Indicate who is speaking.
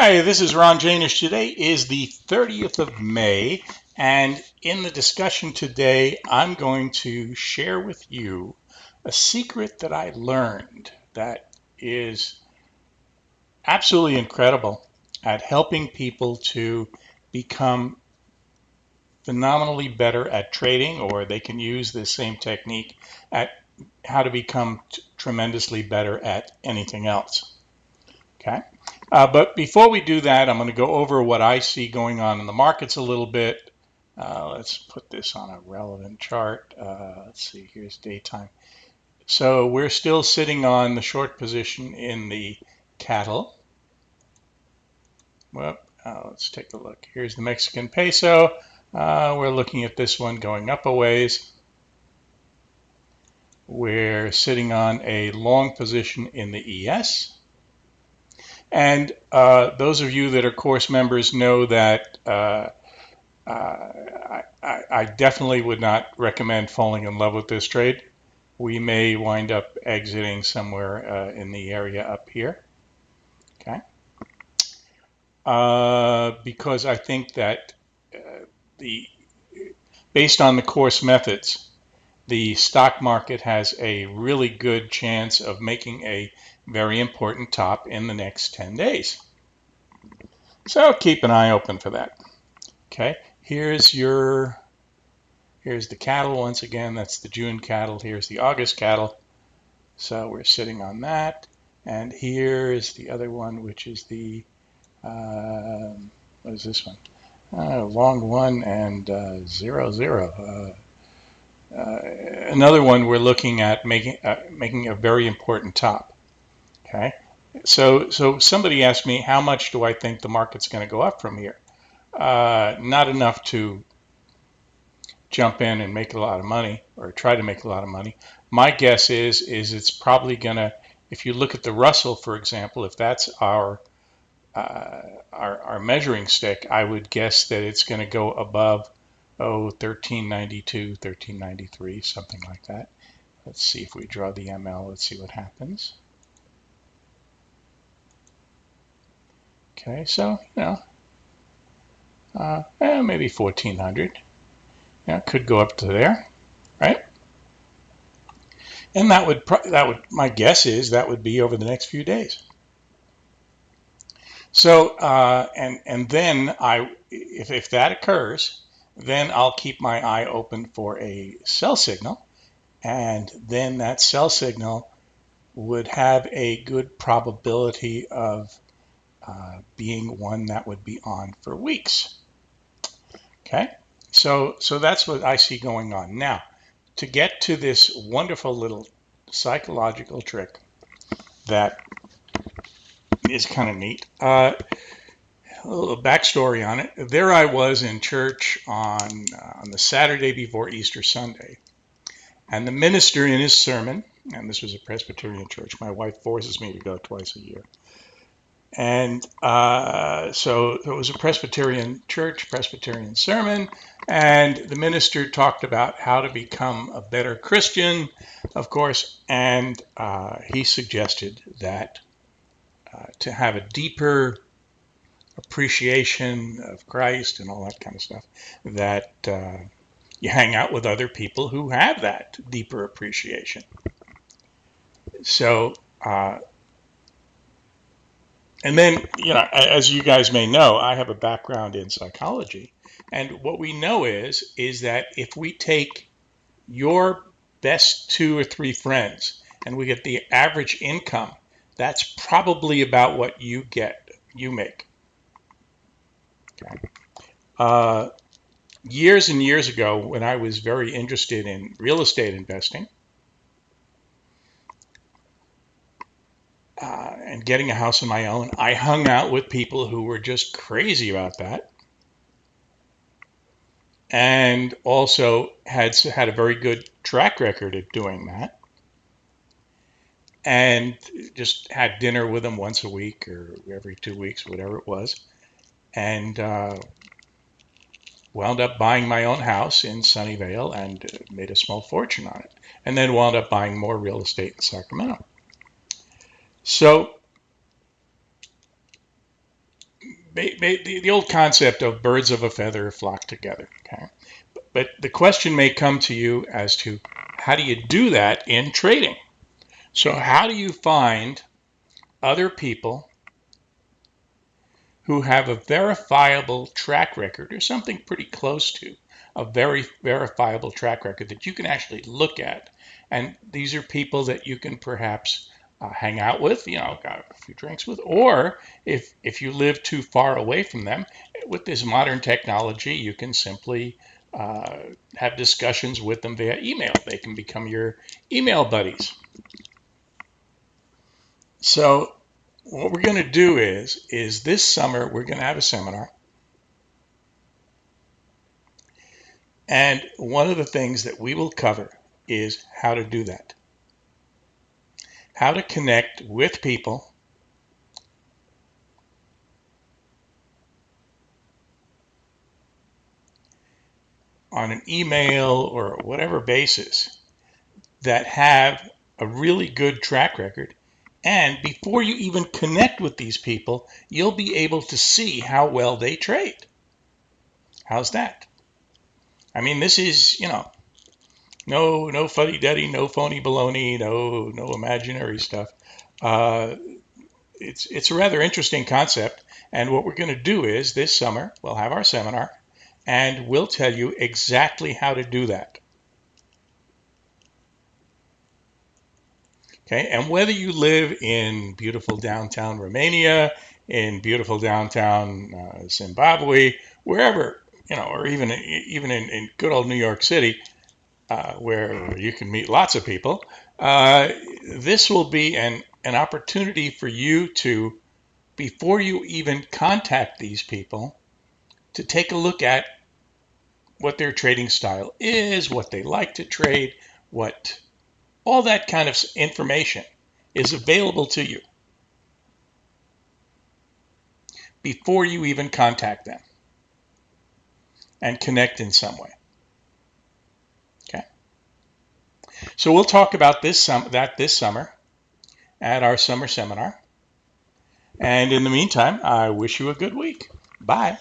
Speaker 1: Hi, this is Ron Janish. Today is the 30th of May, and in the discussion today, I'm going to share with you a secret that I learned that is absolutely incredible at helping people to become phenomenally better at trading, or they can use this same technique at how to become tremendously better at anything else. Okay. But before we do that, I'm going to go over what I see going on in the markets a little bit. Let's put this on a relevant chart. Let's see, here's daytime. So we're still sitting on the short position in the cattle. Well, let's take a look. Here's the Mexican peso. We're looking at this one going up a ways. We're sitting on a long position in the ES. And those of you that are course members know that I definitely would not recommend falling in love with this trade. We may wind up exiting somewhere in the area up here. Okay. Because I think that based on the course methods, the stock market has a really good chance of making a very important top in the next 10 days. So keep an eye open for that. Okay, here's the cattle once again. That's the June cattle. Here's the August cattle. So we're sitting on that. And here's the other one, which is the, what is this one? Long one and 0, 0. Another one we're looking at making a very important top. Okay, so somebody asked me, how much do I think the market's going to go up from here? Not enough to jump in and make a lot of money or try to make a lot of money. My guess is it's probably going to, if you look at the Russell, for example, if that's our measuring stick, I would guess that it's going to go above 1392, 1393, something like that. Let's see if we draw the ML. Let's see what happens. Okay, so maybe 1400. Yeah, could go up to there, right? And that would my guess is that would be over the next few days. So and then if that occurs, then I'll keep my eye open for a sell signal, and then that sell signal would have a good probability of being one that would be on for weeks. Okay, so that's what I see going on now. To get to this wonderful little psychological trick that is kind of neat. A little backstory on it. There I was in church on the Saturday before Easter Sunday, and the minister in his sermon, and this was a Presbyterian church. My wife forces me to go twice a year. And so it was a Presbyterian church, Presbyterian sermon, and the minister talked about how to become a better Christian, of course, and he suggested that to have a deeper appreciation of Christ and all that kind of stuff, that you hang out with other people who have that deeper appreciation. So and then, as you guys may know, I have a background in psychology. And what we know is that if we take your best 2 or 3 friends and we get the average income, that's probably about what you make. Okay. Years and years ago, when I was very interested in real estate investing, and getting a house of my own, I hung out with people who were just crazy about that, and also had a very good track record at doing that, and just had dinner with them once a week or every 2 weeks, whatever it was, and wound up buying my own house in Sunnyvale and made a small fortune on it, and then wound up buying more real estate in Sacramento. So the old concept of birds of a feather flock together. Okay, but the question may come to you as to how do you do that in trading? So how do you find other people who have a verifiable track record or something pretty close to a very verifiable track record that you can actually look at? And these are people that you can perhaps hang out with, got a few drinks with, or if you live too far away from them, with this modern technology, you can simply have discussions with them via email. They can become your email buddies. So what we're going to do is this summer we're going to have a seminar. And one of the things that we will cover is how to do that. How to connect with people on an email or whatever basis that have a really good track record. And before you even connect with these people, you'll be able to see how well they trade. How's that? I mean, this is, no fuddy-duddy, no phony baloney, no imaginary stuff. It's a rather interesting concept. And what we're going to do is this summer, we'll have our seminar, and we'll tell you exactly how to do that. Okay, and whether you live in beautiful downtown Romania, in beautiful downtown Zimbabwe, wherever, or even in good old New York City, where you can meet lots of people, this will be an opportunity for you to, before you even contact these people, to take a look at what their trading style is, what they like to trade, all that kind of information is available to you before you even contact them and connect in some way. Okay. So we'll talk about this summer at our summer seminar. And in the meantime, I wish you a good week. Bye.